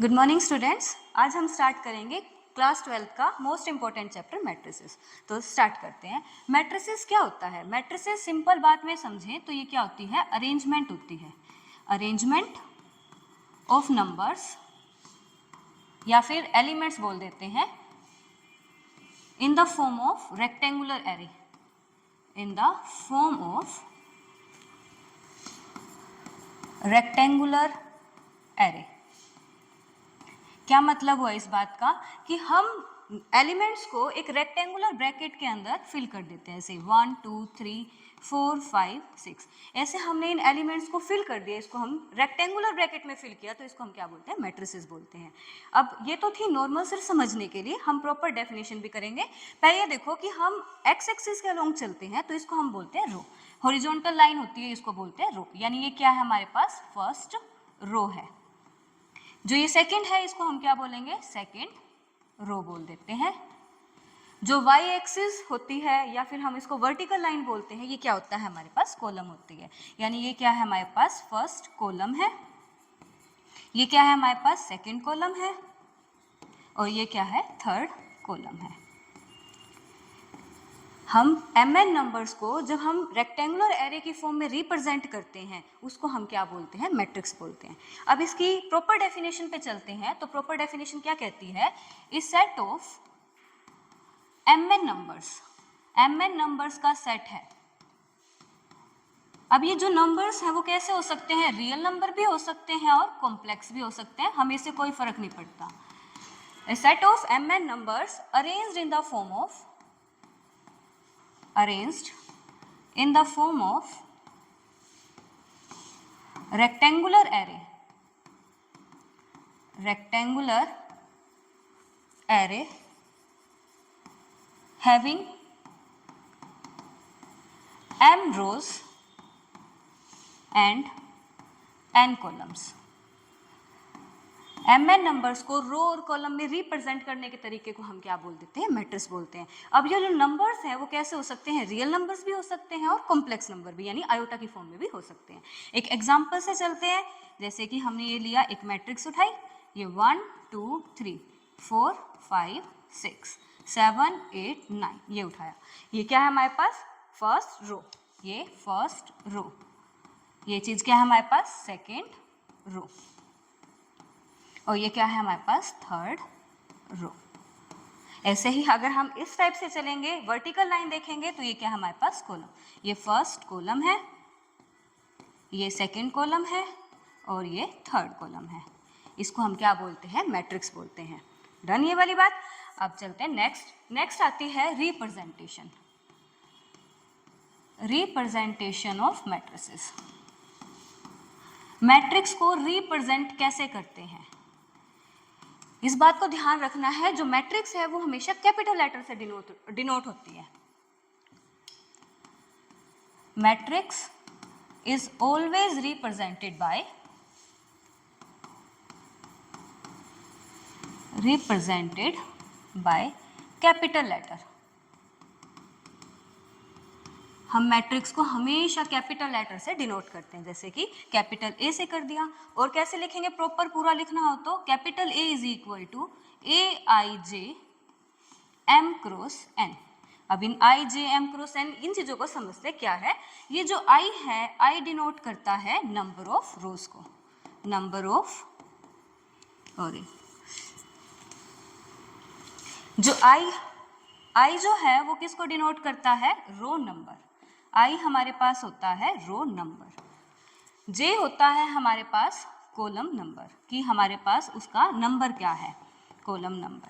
Good morning students. आज हम start करेंगे क्लास 12 का मोस्ट इंपॉर्टेंट चैप्टर मैट्रिसेस। तो स्टार्ट करते हैं। मैट्रिसेस क्या होता है? मैट्रिसेस सिंपल बात में समझें तो ये क्या होती है? अरेंजमेंट होती है। अरेंजमेंट ऑफ नंबर्स या फिर एलिमेंट्स बोल देते हैं in the form of rectangular array. In the form of rectangular array. क्या मतलब हुआ इस बात का कि हम एलिमेंट्स को एक रेक्टेंगुलर ब्रैकेट के अंदर फिल कर देते हैं। ऐसे 1 2 3 4 5 6 ऐसे हमने इन एलिमेंट्स को फिल कर दिया। इसको हम रेक्टेंगुलर ब्रैकेट में फिल किया तो इसको हम क्या बोलते हैं? मैट्रिसेस बोलते हैं। अब ये तो थी नॉर्मल सिर्फ समझने के लिए, हम प्रॉपर डेफिनेशन भी करेंगे। पहले ये देखो कि हम एक्स एक्सिस के अलोंग चलते हैं तो इसको हम बोलते हैं रो। हॉरिजॉन्टल लाइन होती है, इसको बोलते हैं रो। यानी ये क्या है? हमारे पास फर्स्ट रो है। जो ये सेकंड है इसको हम क्या बोलेंगे? सेकंड रो बोल देते हैं। जो वाई एक्सिस होती है या फिर हम इसको वर्टिकल लाइन बोलते हैं, ये क्या होता है? हमारे पास कॉलम होती है। यानी ये क्या है? हमारे पास फर्स्ट कॉलम है। ये क्या है? हमारे पास सेकंड कॉलम है। और ये क्या है? थर्ड कॉलम है। हम mn नंबर्स को जब हम रेक्टेंगुलर एरे की फॉर्म में रिप्रेजेंट करते हैं उसको हम क्या बोलते हैं? मैट्रिक्स बोलते हैं। अब इसकी प्रॉपर डेफिनेशन पे चलते हैं। तो प्रॉपर डेफिनेशन क्या कहती है? इस सेट ऑफ mn नंबर्स का सेट है। अब ये जो नंबर्स हैं वो कैसे हो सकते हैं? रियल नंबर भी हो सकते हैं और कॉम्प्लेक्स भी हो सकते हैं, हमें से कोई फर्क नहीं पड़ता। A set of mn numbers arranged in the form of rectangular array having m rows and n columns। mn numbers को रो और कॉलम में रिप्रेजेंट करने के तरीके को हम क्या बोल देते हैं? मैट्रिक्स बोलते हैं। अब ये जो नंबर्स हैं वो कैसे हो सकते हैं? रियल नंबर्स भी हो सकते हैं और कॉम्प्लेक्स नंबर भी, यानी आयोटा की फॉर्म में भी हो सकते हैं। एक एग्जांपल से चलते हैं। जैसे कि हमने ये लिया, एक मैट्रिक्स उठाई, ये 1 2 3 4 5 6 7 8 9 ये उठाया। ये क्या है हमारे पास? First row. ये फर्स्ट रो। ये चीज क्या है हमारे पास? Second row. और ये क्या है हमारे पास? Third row. ऐसे ही अगर हम इस टाइप से चलेंगे, वर्टिकल लाइन देखेंगे तो ये क्या है हमारे पास? कॉलम। ये फर्स्ट कॉलम है, ये सेकंड कॉलम है और ये थर्ड कॉलम है। इसको हम क्या बोलते हैं? मैट्रिक्स बोलते हैं। डन ये वाली बात। अब चलते हैं नेक्स्ट आती है रिप्रेजेंटेशन ऑफ मैट्रिसेस। मैट्रिक्स को रिप्रेजेंट कैसे करते हैं इस बात को ध्यान रखना है। जो मैट्रिक्स है वो हमेशा कैपिटल लेटर से डिनोट होती है। Matrix is always represented by capital letter. हम मैट्रिक्स को हमेशा कैपिटल लेटर से डिनोट करते हैं। जैसे कि कैपिटल ए से कर दिया। और कैसे लिखेंगे? प्रॉपर पूरा लिखना हो तो capital A is equal to AIJ M cross N। अब इन IJ M क्रॉस N इन चीजों को समझते क्या है। ये जो I है, I डिनोट करता है नंबर ऑफ रोज को। जो I जो है वो किसको डिनोट करता है? रो नंबर। I हमारे पास होता है रो नंबर। J होता है हमारे पास कॉलम नंबर, कि हमारे पास उसका नंबर क्या है? Column number.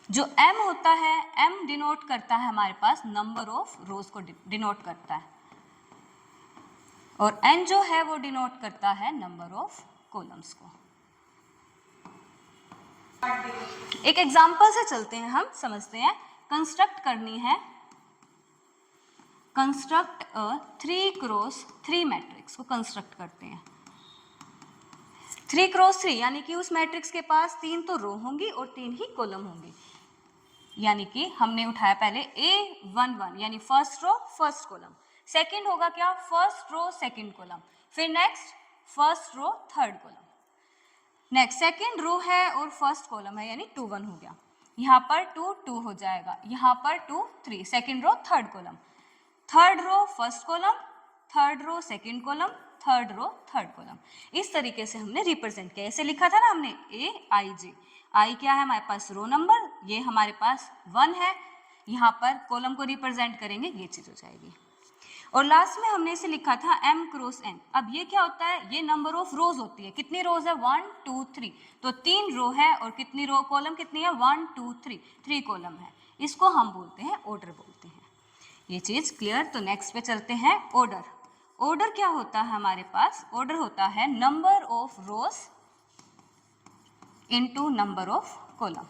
जो M होता है, M डिनोट करता है हमारे पास नंबर ऑफ रोज को डिनोट करता है। और N जो है वो डिनोट करता है नंबर ऑफ कॉलम्स को। एक एग्जांपल से चलते हैं, हम समझते हैं। कंस्ट्रक्ट करनी है, कंस्ट्रक्ट अ 3 क्रॉस 3 मैट्रिक्स को कंस्ट्रक्ट करते हैं। 3 क्रॉस 3 यानी कि उस मैट्रिक्स के पास 3 तो रो होंगी और 3 ही कॉलम होंगी। यानी कि हमने उठाया पहले A11 यानी first row first column. Second होगा क्या? First row second column. फिर next first row third column. Next second row है और फर्स्ट कॉलम है, यानी 2 1 हो गया, यहाँ पर 2 2 हो जाएगा, यहाँ पर 2 3, second row third column, third row first column, third row second column, third row third column. इस तरीके से हमने रिप्रेजेंट किया, ऐसे लिखा था ना हमने AIJ, आई क्या है हमारे पास रो नंबर, ये हमारे पास 1 है, यहाँ पर कॉलम को रिप्रेजेंट करेंगे, ये चीज हो जाएगी। और लास्ट में हमने इसे लिखा था M क्रॉस N। अब ये क्या होता है, ये नंबर ऑफ रोज होती है, कितनी रोज है 1 2 3, तो 3 रो है, और कितनी रो कॉलम कितनी है 1 2 3 कॉलम है, इसको हम बोलते हैं ऑर्डर बोलते हैं। ये चीज क्लियर। तो नेक्स्ट पे चलते हैं, ऑर्डर। ऑर्डर क्या होता है हमारे पास, ऑर्डर होता है number of rose into number of column,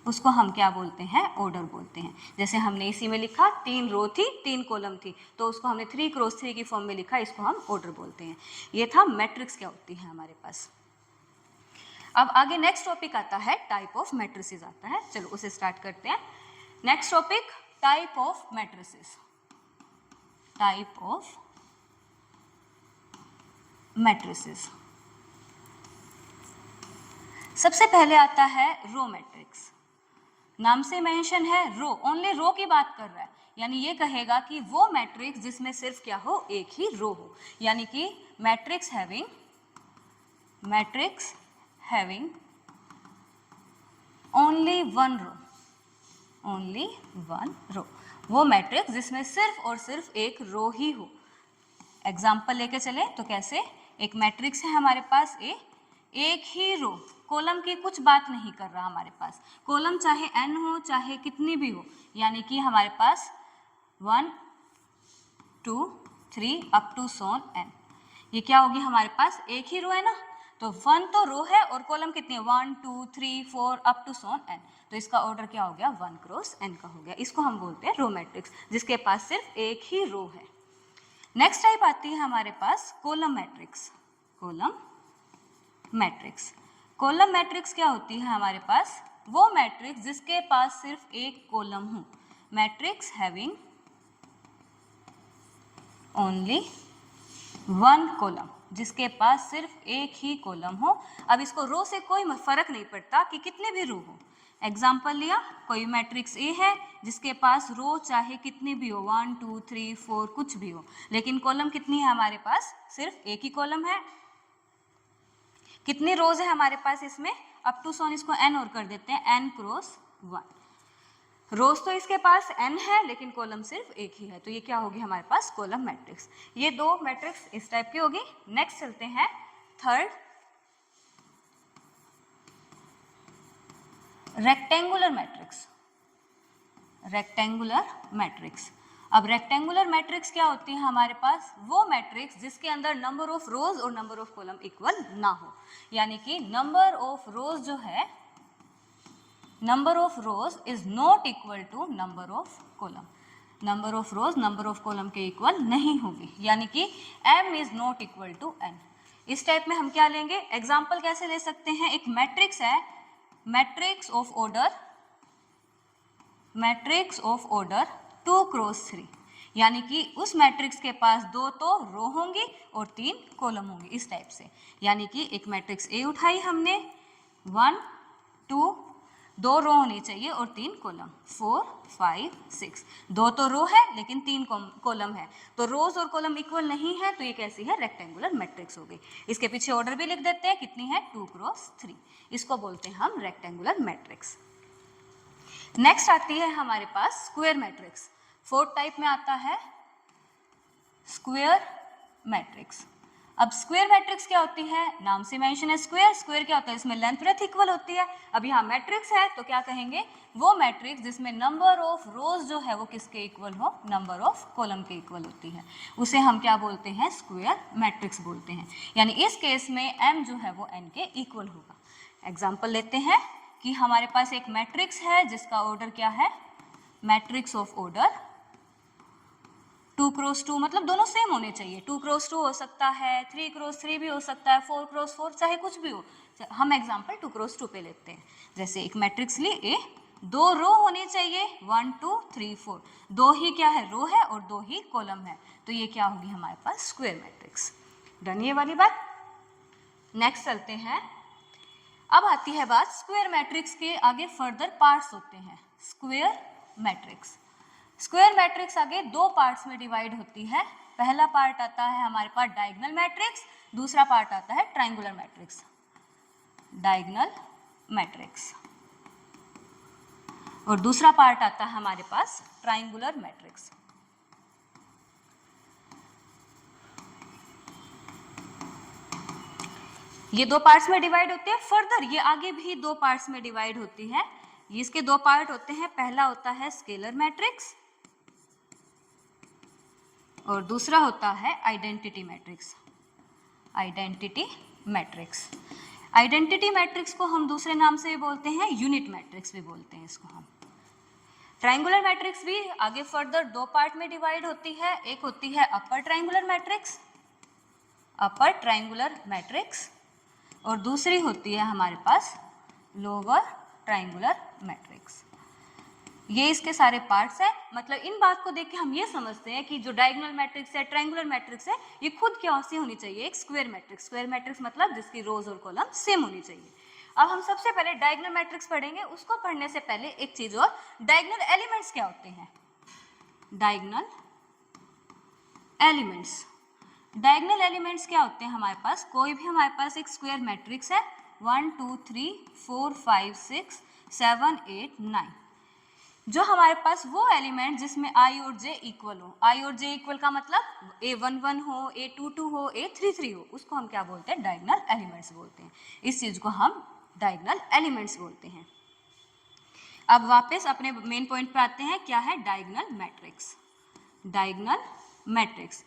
उसको हम क्या बोलते हैं, ऑर्डर बोलते हैं। जैसे हमने इसी में लिखा 3 रो थी 3 कॉलम थी, तो उसको हमने 3 क्रॉस 3 की फॉर्म में लिखा, इसको हम ऑर्डर बोलते हैं। ये था मैट्रिक्स क्या होती है हमारे पास। अब आगे नेक्स्ट टॉपिक आता है, टाइप ऑफ मैट्रिसेस आता है, चलो उसे स्टार्ट करते हैं। Next topic, type of matrices. Type of matrices, सबसे पहले आता है रो मैट्रिक्स। नाम से मेंशन है रो, ओनली रो की बात कर रहा है, यानी ये कहेगा कि वो मैट्रिक्स जिसमें सिर्फ क्या हो, एक ही रो हो, यानी कि matrix having only one row, only one row, वो मैट्रिक्स जिसमें सिर्फ और सिर्फ एक रो ही हो। एग्जाम्पल लेके चले तो कैसे, एक मैट्रिक्स है हमारे पास एक ही रो, कॉलम की कुछ बात नहीं कर रहा हमारे पास, कॉलम चाहे n हो चाहे कितनी भी हो, यानी कि हमारे पास 1 2 3 अप टू सोन n, ये क्या होगी हमारे पास, एक ही रो है ना, तो 1 तो रो है और कॉलम कितनी है 1 2 3 4 अप टू सोन n, तो इसका ऑर्डर क्या हो गया 1 क्रॉस n का हो गया। इसको हम बोलते हैं रो मैट्रिक्स, जिसके पास सिर्फ एक ही रो है। नेक्स्ट टाइप आती है हमारे पास कॉलम मैट्रिक्स। कॉलम मैट्रिक्स क्या होती है हमारे पास, वो मैट्रिक्स जिसके पास सिर्फ एक कॉलम हो, matrix having only one column, जिसके पास सिर्फ एक ही कॉलम हो। अब इसको रो से कोई फर्क नहीं पड़ता कि कितने भी रो हो। एग्जाम्पल लिया, कोई मैट्रिक्स ए है जिसके पास रो चाहे कितनी भी हो 1 2 3 4 कुछ भी हो, लेकिन कॉलम कितनी है हमारे पास, सिर्फ एक ही कॉलम है। कितनी रोज है हमारे पास इसमें, अप टू सोन इसको n और कर देते हैं, n क्रॉस 1, रोज तो इसके पास n है लेकिन कॉलम सिर्फ एक ही है, तो ये क्या होगी हमारे पास कॉलम मैट्रिक्स। ये दो मैट्रिक्स इस टाइप की होगी। नेक्स्ट चलते हैं थर्ड, रेक्टेंगुलर मैट्रिक्स। अब रेक्टेंगुलर मैट्रिक्स क्या होती है हमारे पास, वो मैट्रिक्स जिसके अंदर नंबर ऑफ रोज और नंबर ऑफ कॉलम इक्वल ना हो, यानी कि नंबर ऑफ रोज जो है, number of rows is not equal to number of column, number of rows number of column के इक्वल नहीं होगी, यानी कि m is not equal to n। इस टाइप में हम क्या लेंगे, एग्जाम्पल कैसे ले सकते हैं, एक मैट्रिक्स है, मैट्रिक्स ऑफ ऑर्डर 2 क्रॉस 3, यानी कि उस मैट्रिक्स के पास 2 तो रो होंगी और 3 कॉलम होंगे, इस टाइप से। यानी कि एक मैट्रिक्स ए उठाई हमने, 1 2, 2 रो होनी चाहिए और 3 कॉलम, 4 5 6, 2 तो रो है लेकिन 3 कॉलम है, तो रोज और कॉलम इक्वल नहीं है, तो ये कैसी है, रेक्टेंगुलर मैट्रिक्स हो गई। इसके पीछे ऑर्डर भी लिख देते हैं, कितनी है 2 क्रॉस 3, इसको बोलते हैं हम रेक्टेंगुलर मैट्रिक्स। नेक्स्ट आती है हमारे पास स्क्वायर मैट्रिक्स। फोर्थ टाइप में आता है स्क्वायर मैट्रिक्स। अब स्क्वायर मैट्रिक्स क्या होती है, नाम से मेंशन है स्क्वायर, स्क्वायर क्या होता है, इसमें लेंथ ब्रेथ इक्वल होती है। अब यहाँ मैट्रिक्स है तो क्या कहेंगे, वो मैट्रिक्स जिसमें नंबर ऑफ रोज जो है वो किसके इक्वल हो, नंबर ऑफ कॉलम के इक्वल होती है, उसे हम क्या बोलते हैं, स्क्वायर मैट्रिक्स बोलते हैं। यानी इस केस में m जो है वो n के इक्वल होगा। एग्जाम्पल लेते हैं कि हमारे पास एक मैट्रिक्स है जिसका ऑर्डर क्या है, मैट्रिक्स ऑफ ऑर्डर 2 क्रॉस 2, मतलब दोनों सेम होने चाहिए, 2 क्रॉस 2 हो सकता है, 3 क्रॉस 3 भी हो सकता है, 4 क्रॉस 4, चाहे कुछ भी हो। हम एग्जाम्पल 2 क्रॉस 2 पे लेते हैं। जैसे एक मैट्रिक्स ली ए, 2 रो होनी चाहिए 1 2 3 4, 2 ही क्या है, रो है और 2 ही कॉलम है, तो ये क्या होगी हमारे पास स्क्वायर मैट्रिक्स। डन ये वाली बात। नेक्स्ट चलते हैं। अब आती है बात स्क्वायर मैट्रिक्स के आगे फर्दर पार्ट्स होते हैं। स्क्वायर मैट्रिक्स, स्क्वायर मैट्रिक्स आगे दो पार्ट्स में डिवाइड होती है। पहला पार्ट आता है हमारे पास डायगोनल मैट्रिक्स, दूसरा पार्ट आता है ट्रायंगुलर मैट्रिक्स। डायगोनल मैट्रिक्स और दूसरा पार्ट आता है हमारे पास ट्रायंगुलर मैट्रिक्स। ये दो पार्ट्स में डिवाइड होते हैं। फर्दर ये आगे भी दो पार्ट्स में डिवाइड होती है। इसके दो पार्ट होते हैं, पहला होता है स्केलर मैट्रिक्स और दूसरा होता है identity matrix. Identity matrix, identity matrix को हम दूसरे नाम से भी बोलते हैं, यूनिट मैट्रिक्स भी बोलते हैं इसको हम। ट्रायंगुलर मैट्रिक्स भी आगे फर्दर दो पार्ट में डिवाइड होती है। एक होती है upper triangular matrix, upper triangular matrix, और दूसरी होती है हमारे पास लोअर ट्रायंगुलर मैट्रिक्स। ये इसके सारे पार्ट्स हैं। मतलब इन बात को देख के हम ये समझते हैं कि जो डायगोनल मैट्रिक्स है, ट्रायंगुलर मैट्रिक्स है, ये खुद क्या सी होनी चाहिए, एक स्क्वायर मैट्रिक्स। स्क्वायर मैट्रिक्स मतलब जिसकी रोज और कॉलम सेम होनी चाहिए। अब हम सबसे पहले डायगोनल मैट्रिक्स पढ़ेंगे। उसको पढ़ने से पहले एक चीज और, डायगोनल एलिमेंट्स क्या होते हैं। डायगोनल एलिमेंट्स, डायगोनल एलिमेंट्स क्या होते हैं हमारे पास। कोई भी हमारे पास एक स्क्वायर मैट्रिक्स है, 1 2 3 4 5 6 7 8 9, जो हमारे पास वो एलिमेंट जिसमें i और j इक्वल हो। i और j इक्वल का मतलब a11 हो, a22 हो, a33 हो, उसको हम क्या बोलते हैं, डायगोनल एलिमेंट्स बोलते हैं। इस चीज को हम डायगोनल एलिमेंट्स बोलते हैं। अब वापस अपने मेन पॉइंट पे आते हैं, क्या है diagonal matrix. Diagonal matrix,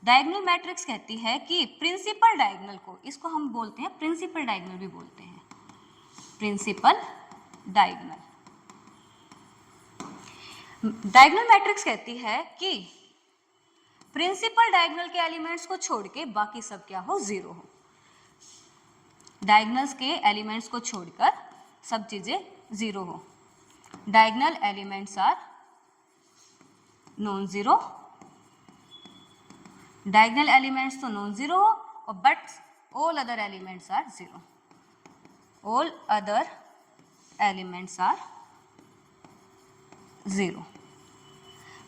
diagonal matrix कहती है कि प्रिंसिपल डायगोनल को, इसको हम बोलते हैं प्रिंसिपल डायगोनल भी बोलते हैं, प्रिंसिपल डायगोनल। डायगोनल मैट्रिक्स कहती है कि प्रिंसिपल डायगोनल के एलिमेंट्स को छोड़ के बाकी सब क्या हो, जीरो हो। डायगोनल्स के एलिमेंट्स को छोड़कर सब चीजें जीरो हो। Diagonal elements are non zero, diagonal elements तो नॉन जीरो हो, और but all other elements are zero. All other elements are zero.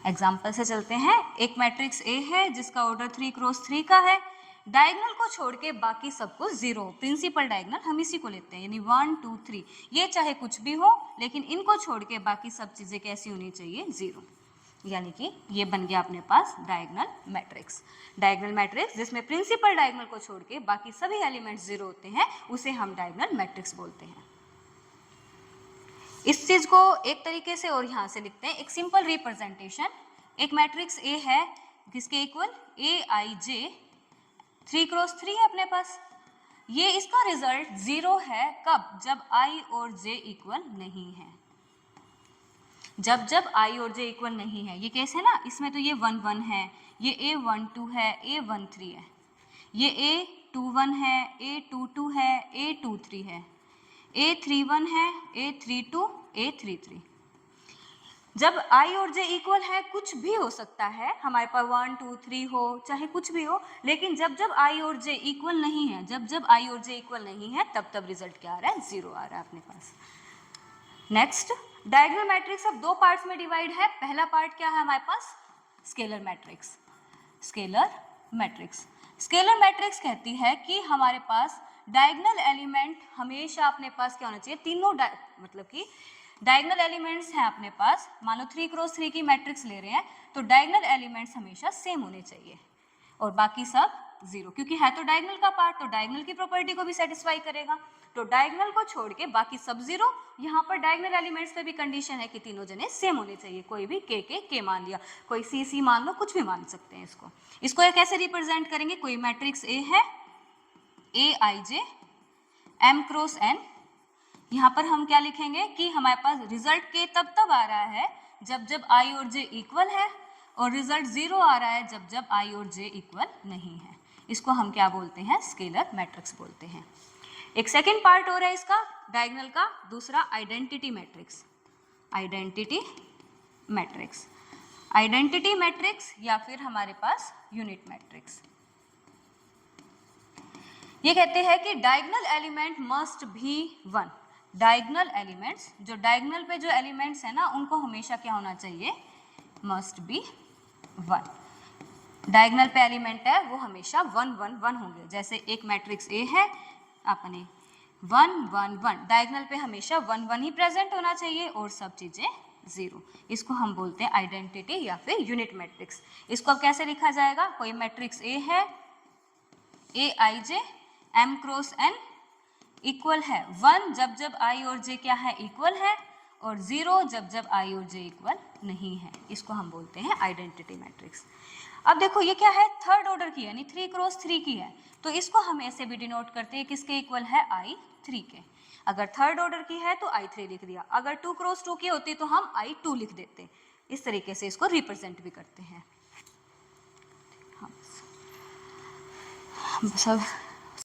Example से चलते हैं। एक मैट्रिक्स ए है जिसका ऑर्डर 3 क्रॉस 3 का है, डायगोनल को छोड़ के बाकी सबको जीरो। प्रिंसिपल डायगोनल हम इसी को लेते हैं, यानी 1 2 3, ये चाहे कुछ भी हो लेकिन इनको छोड़ के बाकी सब चीजें कैसी होनी चाहिए, जीरो। यानी कि ये बन गया अपने पास डायगोनल मैट्रिक्स। डायगोनल मैट्रिक्स जिसमें प्रिंसिपल डायगोनल को छोड़ के बाकी सभी एलिमेंट्स जीरो होते हैं, उसे हम डायगोनल मैट्रिक्स बोलते हैं। इस चीज को एक तरीके से और यहाँ से लिखते हैं, एक सिंपल रिप्रेजेंटेशन। एक मैट्रिक्स ए है किसके इक्वल, ए आई जे 3 क्रॉस 3 है अपने पास। ये इसका रिजल्ट जीरो है कब, जब आई और जे इक्वल नहीं है। जब जब आई और जे इक्वल नहीं है। ये केस है ना, इसमें तो ये 1 1 है, ये a12 है, a13 है, ये a21 है, a22 है, a23 है, a31 है, a32, a33। जब i और j इक्वल है, कुछ भी हो सकता है हमारे पास 1 2 3 हो, चाहे कुछ भी हो, लेकिन जब जब i और j इक्वल नहीं है, जब जब i और j इक्वल नहीं है, तब तब रिजल्ट क्या आ रहा है, जीरो आ रहा है अपने पास। नेक्स्ट, डायगोनल मैट्रिक्स अब दो पार्ट्स में डिवाइड है। पहला पार्ट क्या है हमारे पास, scalar matrix. Scalar matrix, scalar matrix कहती है कि हमारे पास डायगोनल एलिमेंट हमेशा अपने पास क्या होना चाहिए, तीनों मतलब कि डायगोनल एलिमेंट्स हैं अपने पास। मान लो 3 क्रॉस 3 की मैट्रिक्स ले रहे हैं, तो डायगोनल एलिमेंट्स हमेशा सेम होने चाहिए और बाकी सब जीरो, क्योंकि है तो डायगोनल का पार्ट, तो डायगोनल की प्रॉपर्टी को भी सेटिस्फाई करेगा। तो डायगोनल को छोड़ के बाकी सब जीरो। यहाँ पर डायगोनल एलिमेंट्स पे भी कंडीशन है कि तीनों जने सेम होने चाहिए। कोई भी के मान लिया, कोई सी मान लो, कुछ भी मान सकते हैं इसको। इसको कैसे रिप्रेजेंट करेंगे, कोई मैट्रिक्स ए है, ए आई जे एम क्रॉस एन। यहाँ पर हम क्या लिखेंगे कि हमारे पास रिजल्ट के तब आ रहा है जब जब आई और जे इक्वल है, और रिजल्ट जीरो आ रहा है जब जब आई और जे इक्वल नहीं है। इसको हम क्या बोलते हैं, स्केलर मैट्रिक्स बोलते हैं। एक सेकेंड पार्ट हो रहा है इसका डायगोनल का, दूसरा identity matrix. Identity matrix, identity matrix या फिर हमारे पास यूनिट मैट्रिक्स। ये कहते हैं कि डायगोनल एलिमेंट मस्ट भी 1। डायगोनल एलिमेंट्स, जो डायगोनल पे जो एलिमेंट्स है ना, उनको हमेशा क्या होना चाहिए, मस्ट बी 1। डायगोनल पे एलिमेंट है वो हमेशा 1 1 1 होंगे। जैसे एक मैट्रिक्स ए है, अपने 1 1 1, डायगोनल पे हमेशा 1 1 ही प्रेजेंट होना चाहिए और सब चीजें 0। इसको हम बोलते हैं आइडेंटिटी या फिर यूनिट मैट्रिक्स। इसको अब कैसे लिखा जाएगा, कोई मैट्रिक्स ए है, ए आई जे एम क्रॉस एन इक्वल है 1 जब जब आई और जे क्या है, इक्वल है, और 0 जब जब आई और जे इक्वल नहीं है। इसको हम बोलते हैं आइडेंटिटी मैट्रिक्स। अब देखो ये क्या है, थर्ड ऑर्डर की है, यानी 3 क्रॉस 3 की है, तो इसको हम ऐसे भी डिनोट करते हैं, किसके इक्वल है, I3 के। अगर थर्ड ऑर्डर की है तो I3 लिख दिया, अगर 2 क्रॉस 2 की होती तो हम I2 लिख देते। इस तरीके से इसको रिप्रेजेंट भी करते हैं। हाँ, बस अब